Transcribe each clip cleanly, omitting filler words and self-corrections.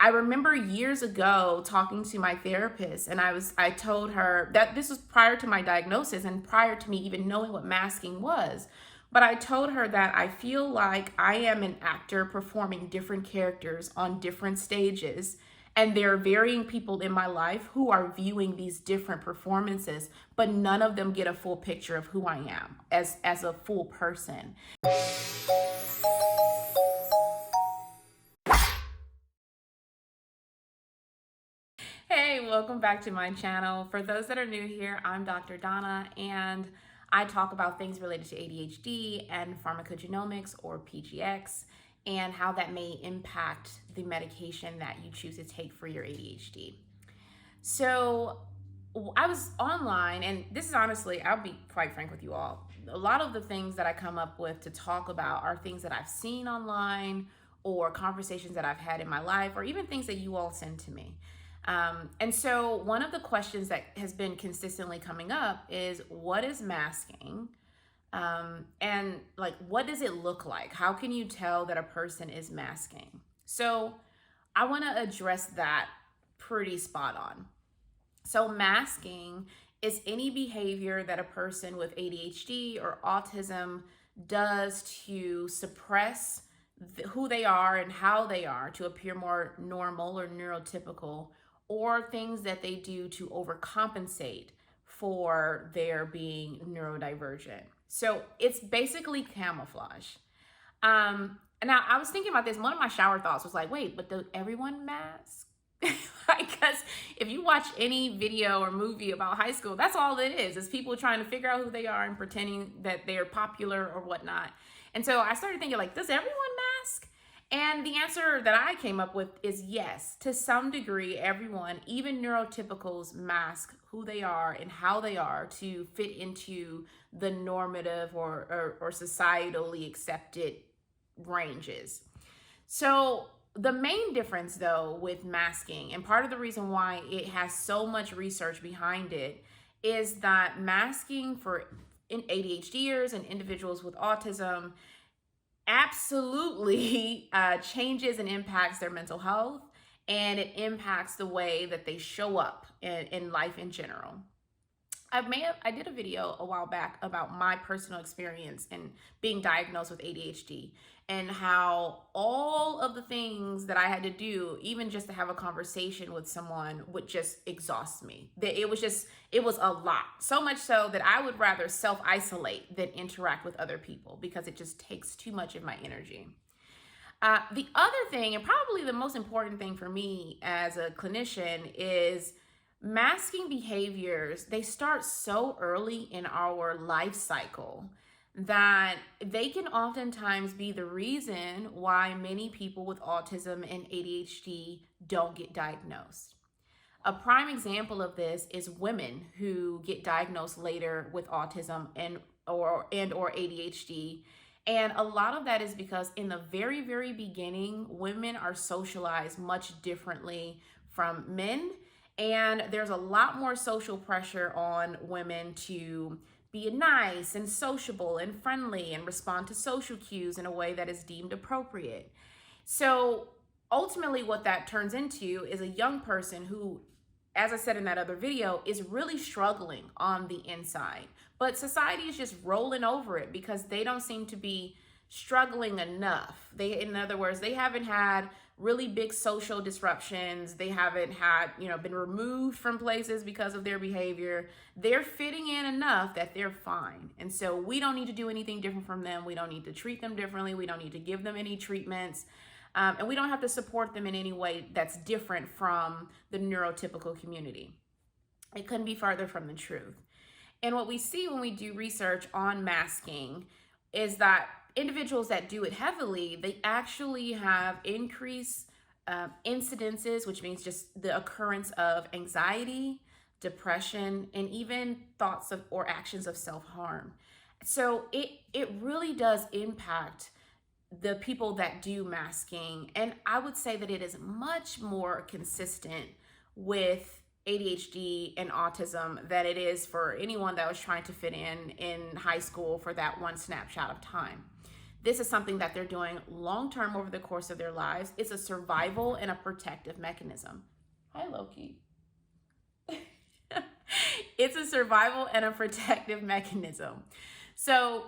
I remember years ago talking to my therapist, and I told her that this was prior to my diagnosis and prior to me even knowing what masking was. But I told her that I feel like I am an actor performing different characters on different stages. And there are varying people in my life who are viewing these different performances, but none of them get a full picture of who I am as a full person. Hey, welcome back to my channel. For those that are new here, I'm Dr. Donna, and I talk about things related to ADHD and pharmacogenomics, or PGX, and how that may impact the medication that you choose to take for your ADHD. So I was online, and this is honestly, I'll be quite frank with you all. A lot of the things that I come up with to talk about are things that I've seen online or conversations that I've had in my life, or even things that you all send to me. And so one of the questions that has been consistently coming up is, what is masking? And like, what does it look like? How can you tell that a person is masking? So I want to address that pretty spot on. So masking is any behavior that a person with ADHD or autism does to suppress who they are and how they are to appear more normal or neurotypical, or things that they do to overcompensate for their being neurodivergent. So it's basically camouflage. Now I was thinking about this. One of my shower thoughts was like, wait, but does everyone mask? Because if you watch any video or movie about high school, that's all it is people trying to figure out who they are and pretending that they're popular or whatnot. And so I started thinking, like, does everyone mask? And the answer that I came up with is yes. To some degree, everyone, even neurotypicals, mask who they are and how they are to fit into the normative or societally accepted ranges. So the main difference, though, with masking, and part of the reason why it has so much research behind it, is that masking for ADHDers and individuals with autism absolutely changes and impacts their mental health, and it impacts the way that they show up in life in general. I did a video a while back about my personal experience in being diagnosed with ADHD, and how all of the things that I had to do, even just to have a conversation with someone, would just exhaust me. That it was a lot. So much so that I would rather self-isolate than interact with other people, because it just takes too much of my energy. The other thing, and probably the most important thing for me as a clinician, is masking behaviors. They start so early in our life cycle that they can oftentimes be the reason why many people with autism and ADHD don't get diagnosed. A prime example of this is women who get diagnosed later with autism and or ADHD. And a lot of that is because in the very, very beginning, women are socialized much differently from men. And there's a lot more social pressure on women to be nice and sociable and friendly and respond to social cues in a way that is deemed appropriate. So ultimately what that turns into is a young person who, as I said in that other video, is really struggling on the inside. But society is just rolling over it because they don't seem to be struggling enough. In other words, they haven't had really big social disruptions. They haven't had, been removed from places because of their behavior. They're fitting in enough that they're fine. And so we don't need to do anything different from them. We don't need to treat them differently. We don't need to give them any treatments. And we don't have to support them in any way that's different from the neurotypical community. It couldn't be farther from the truth. And what we see when we do research on masking is that individuals that do it heavily, they actually have increased incidences, which means just the occurrence of anxiety, depression, and even thoughts of or actions of self-harm. So it really does impact the people that do masking. And I would say that it is much more consistent with ADHD and autism than it is for anyone that was trying to fit in high school for that one snapshot of time. This is something that they're doing long term over the course of their lives. It's a survival and a protective mechanism. Hi, Loki. It's a survival and a protective mechanism. So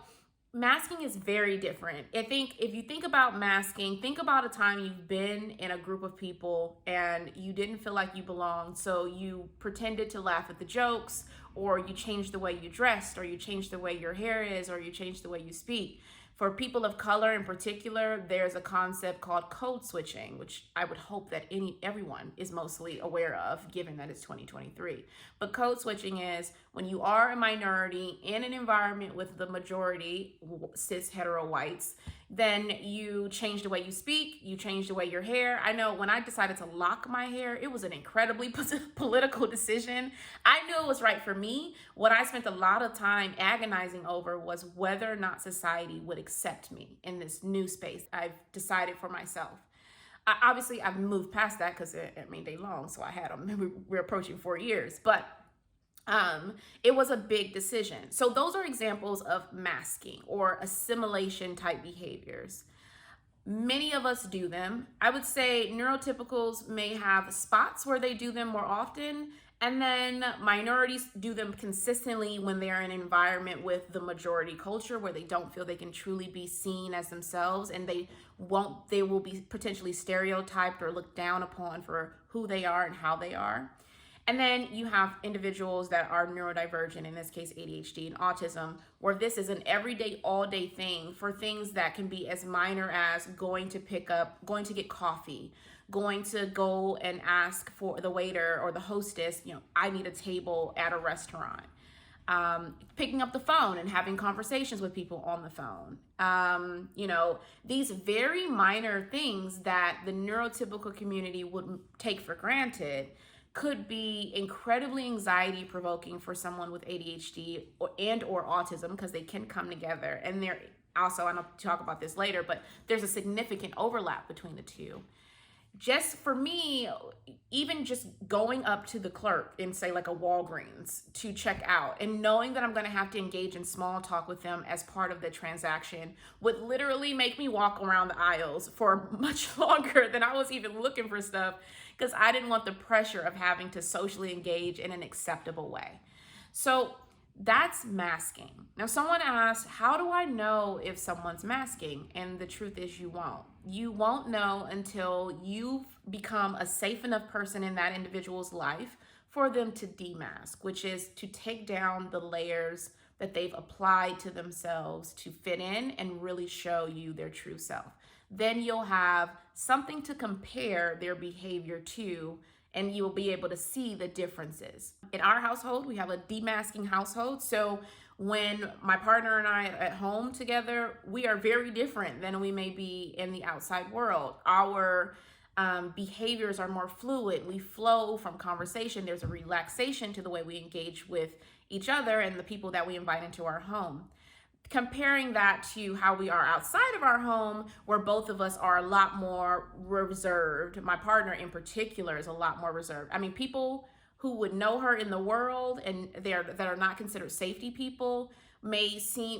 masking is very different. I think if you think about masking, think about a time you've been in a group of people and you didn't feel like you belonged, so you pretended to laugh at the jokes, or you changed the way you dressed, or you changed the way your hair is, or you changed the way you speak. For people of color in particular, there's a concept called code switching, which I would hope that everyone is mostly aware of, given that it's 2023. But code switching is when you are a minority in an environment with the majority cis hetero whites, then you change the way you speak, you change the way your hair. I know when I decided to lock my hair, it was an incredibly political decision. I knew it was right for me. What I spent a lot of time agonizing over was whether or not society would accept me in this new space I've decided for myself. Obviously, I've moved past that because, they long, so I had them. We're approaching 4 years, but it was a big decision. So those are examples of masking or assimilation type behaviors. Many of us do them. I would say neurotypicals may have spots where they do them more often, and then minorities do them consistently when they're in an environment with the majority culture where they don't feel they can truly be seen as themselves, and they will be potentially stereotyped or looked down upon for who they are and how they are. And then you have individuals that are neurodivergent, in this case ADHD and autism, where this is an everyday, all day thing for things that can be as minor as going to get coffee, going to go and ask for the waiter or the hostess, I need a table at a restaurant. Picking up the phone and having conversations with people on the phone. These very minor things that the neurotypical community would take for granted could be incredibly anxiety provoking for someone with ADHD or autism, because they can come together. And they're also, I'll talk about this later, but there's a significant overlap between the two. Just for me, even just going up to the clerk in, say, like a Walgreens to check out, and knowing that I'm going to have to engage in small talk with them as part of the transaction would literally make me walk around the aisles for much longer than I was even looking for stuff, because I didn't want the pressure of having to socially engage in an acceptable way. So that's masking. Now, someone asked, how do I know if someone's masking? And the truth is, you won't. You won't know until you've become a safe enough person in that individual's life for them to demask, which is to take down the layers that they've applied to themselves to fit in and really show you their true self. Then you'll have something to compare their behavior to, and you'll be able to see the differences. In our household, we have a demasking household. So when my partner and I are at home together, we are very different than we may be in the outside world. Our behaviors are more fluid. We flow from conversation. There's a relaxation to the way we engage with each other and the people that we invite into our home. Comparing that to how we are outside of our home, where both of us are a lot more reserved. My partner in particular is a lot more reserved. People who would know her in the world and that are not considered safety people may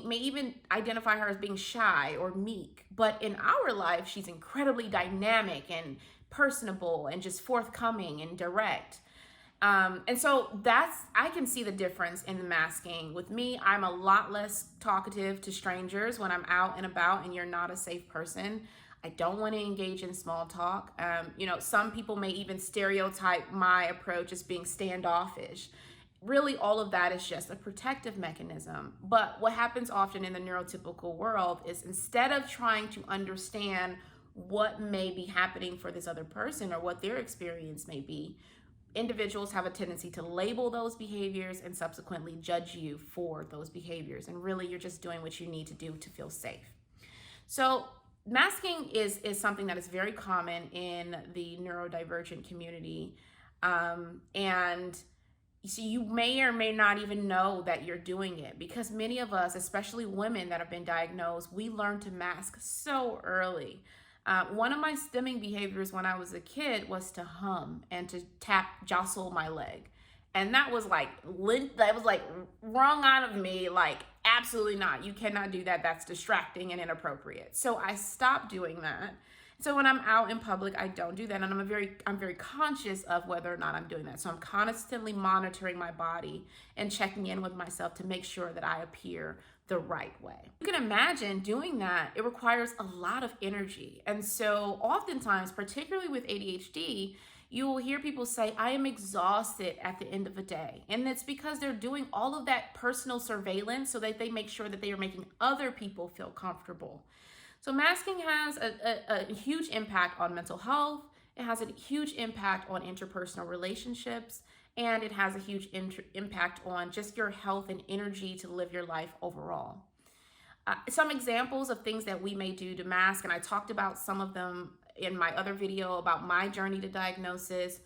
even identify her as being shy or meek. But in our life, she's incredibly dynamic and personable and just forthcoming and direct. And so I can see the difference in the masking. With me, I'm a lot less talkative to strangers when I'm out and about and you're not a safe person. I don't want to engage in small talk. Some people may even stereotype my approach as being standoffish. Really, all of that is just a protective mechanism. But what happens often in the neurotypical world is, instead of trying to understand what may be happening for this other person or what their experience may be, individuals have a tendency to label those behaviors and subsequently judge you for those behaviors. And really, you're just doing what you need to do to feel safe. So masking is something that is very common in the neurodivergent community. And so you may or may not even know that you're doing it, because many of us, especially women that have been diagnosed, we learn to mask so early. One of my stimming behaviors when I was a kid was to hum and to jostle my leg. And that was like wrung out of me like Absolutely not. You cannot do that. That's distracting and inappropriate. So I stopped doing that. So when I'm out in public, I don't do that, and I'm very conscious of whether or not I'm doing that. So I'm constantly monitoring my body and checking in with myself to make sure that I appear the right way. You can imagine doing that, it requires a lot of energy. And so oftentimes, particularly with ADHD, you will hear people say, I am exhausted at the end of the day. And it's because they're doing all of that personal surveillance so that they make sure that they are making other people feel comfortable. So masking has a huge impact on mental health. It has a huge impact on interpersonal relationships, and it has a huge impact on just your health and energy to live your life overall. Some examples of things that we may do to mask, and I talked about some of them in my other video about my journey to diagnosis,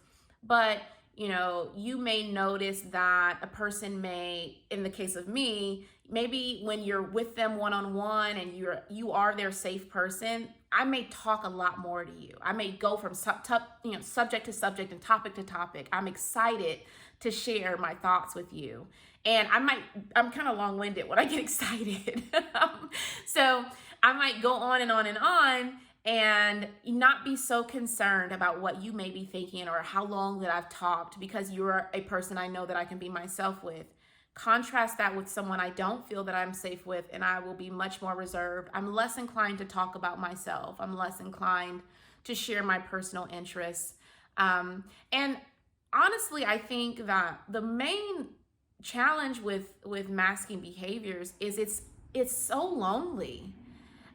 but you may notice that a person may, in the case of me, maybe when you're with them one-on-one and you are their safe person, I may talk a lot more to you. I may go from subject to subject and topic to topic. I'm excited to share my thoughts with you. And I'm kind of long-winded when I get excited. So I might go on and on and on, and not be so concerned about what you may be thinking or how long that I've talked, because you're a person I know that I can be myself with. Contrast that with someone I don't feel that I'm safe with, and I will be much more reserved. I'm less inclined to talk about myself. I'm less inclined to share my personal interests. And honestly, I think that the main challenge with masking behaviors is it's so lonely.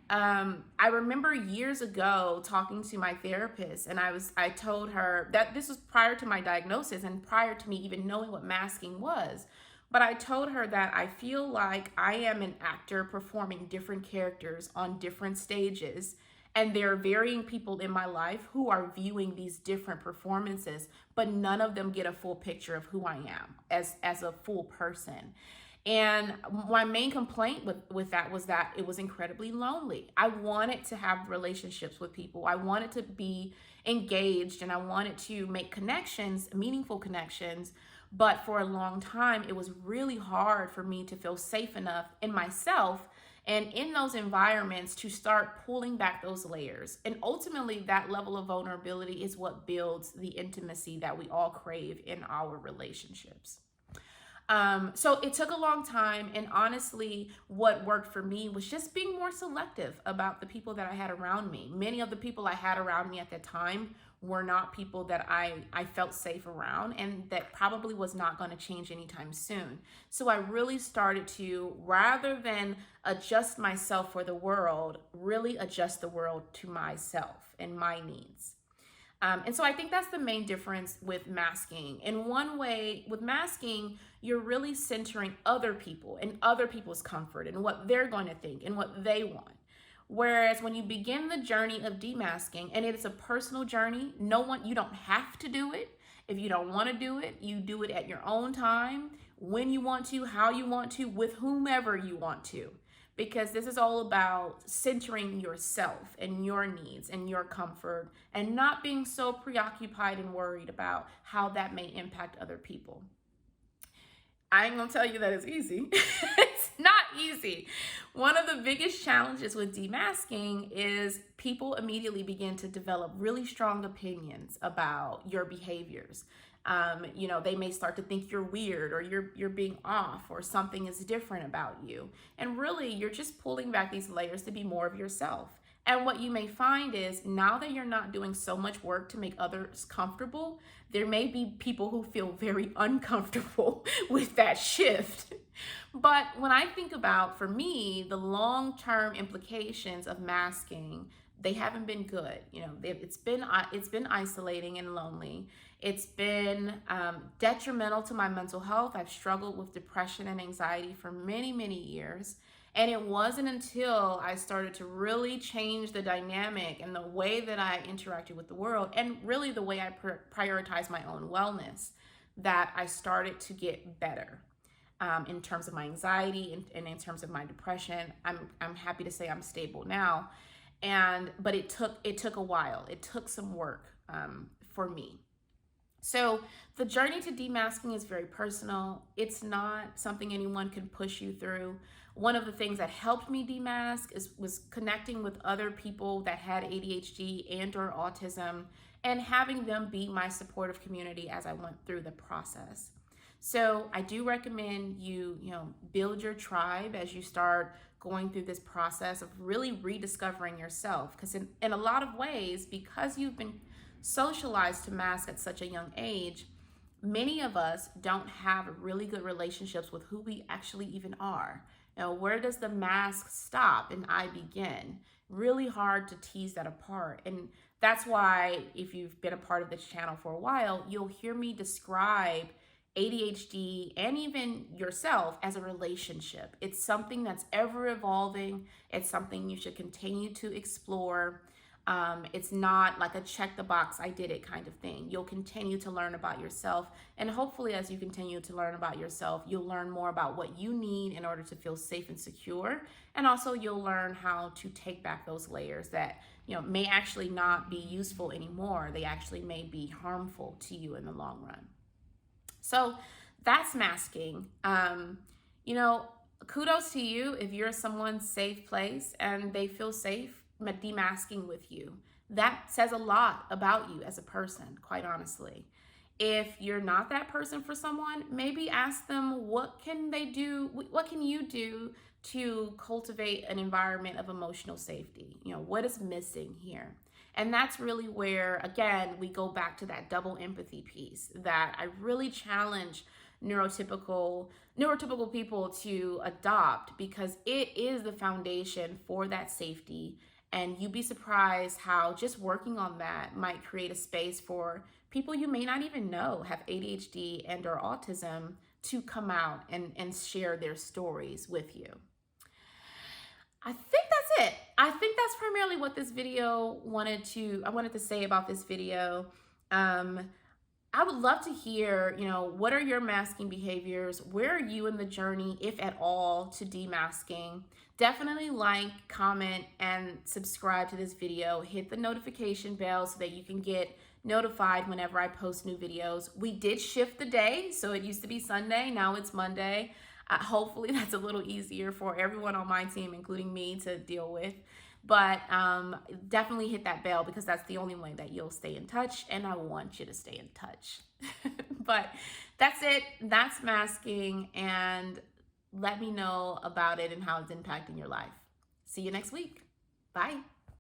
I remember years ago talking to my therapist, and I told her that this was prior to my diagnosis and prior to me even knowing what masking was. But I told her that I feel like I am an actor performing different characters on different stages, and there are varying people in my life who are viewing these different performances, but none of them get a full picture of who I am as a full person. And my main complaint with that was that it was incredibly lonely. I wanted to have relationships with people. I wanted to be engaged, and I wanted to make connections, meaningful connections. But for a long time, it was really hard for me to feel safe enough in myself and in those environments to start pulling back those layers. And ultimately, that level of vulnerability is what builds the intimacy that we all crave in our relationships. So it took a long time, and honestly, what worked for me was just being more selective about the people that I had around me. Many of the people I had around me at that time were not people that I felt safe around, and that probably was not going to change anytime soon. So I really started to, rather than adjust myself for the world, really adjust the world to myself and my needs. And so I think that's the main difference with masking. In one way, with masking, you're really centering other people and other people's comfort and what they're going to think and what they want. Whereas when you begin the journey of demasking, and it is a personal journey, you don't have to do it. If you don't want to do it, you do it at your own time, when you want to, how you want to, with whomever you want to. Because this is all about centering yourself and your needs and your comfort, and not being so preoccupied and worried about how that may impact other people. I ain't gonna tell you that it's easy. It's not easy. One of the biggest challenges with demasking is people immediately begin to develop really strong opinions about your behaviors. They may start to think you're weird, or you're being off, or something is different about you. And really, you're just pulling back these layers to be more of yourself. And what you may find is, now that you're not doing so much work to make others comfortable, there may be people who feel very uncomfortable with that shift. But when I think about, for me, the long-term implications of masking, they haven't been good. It's been isolating and lonely. It's been detrimental to my mental health. I've struggled with depression and anxiety for many, many years. And it wasn't until I started to really change the dynamic and the way that I interacted with the world, and really the way I prioritize my own wellness, that I started to get better in terms of my anxiety and in terms of my depression. I'm happy to say I'm stable now. But it took a while. It took some work for me. So the journey to demasking is very personal. It's not something anyone can push you through. One of the things that helped me demask was connecting with other people that had ADHD and or autism and having them be my supportive community as I went through the process. So I do recommend you build your tribe as you start going through this process of really rediscovering yourself. Because in a lot of ways, because you've been socialized to mask at such a young age, many of us don't have really good relationships with who we actually even are. Now, where does the mask stop and I begin? Really hard to tease that apart. And that's why, if you've been a part of this channel for a while, you'll hear me describe ADHD and even yourself as a relationship. It's something that's ever evolving. It's something you should continue to explore. It's not like a check the box, I did it kind of thing. You'll continue to learn about yourself. And hopefully, as you continue to learn about yourself, you'll learn more about what you need in order to feel safe and secure. And also, you'll learn how to take back those layers that may actually not be useful anymore. They actually may be harmful to you in the long run. So that's masking. Kudos to you if you're someone's safe place and they feel safe demasking with you. That says a lot about you as a person, quite honestly. If you're not that person for someone, maybe ask them, what can they do? What can you do to cultivate an environment of emotional safety? What is missing here? And that's really where, again, we go back to that double empathy piece that I really challenge neurotypical people to adopt, because it is the foundation for that safety. And you'd be surprised how just working on that might create a space for people you may not even know have ADHD and or autism to come out and share their stories with you. I think that's it. I think that's primarily what this video wanted to say about this video. I would love to hear, what are your masking behaviors? Where are you in the journey, if at all, to demasking? Definitely like, comment, and subscribe to this video. Hit the notification bell so that you can get notified whenever I post new videos. We did shift the day, so it used to be Sunday, now it's Monday. Hopefully that's a little easier for everyone on my team, including me, to deal with. But definitely hit that bell, because that's the only way that you'll stay in touch, and I want you to stay in touch. But that's it. That's masking, and let me know about it and how it's impacting your life. See you next week. Bye.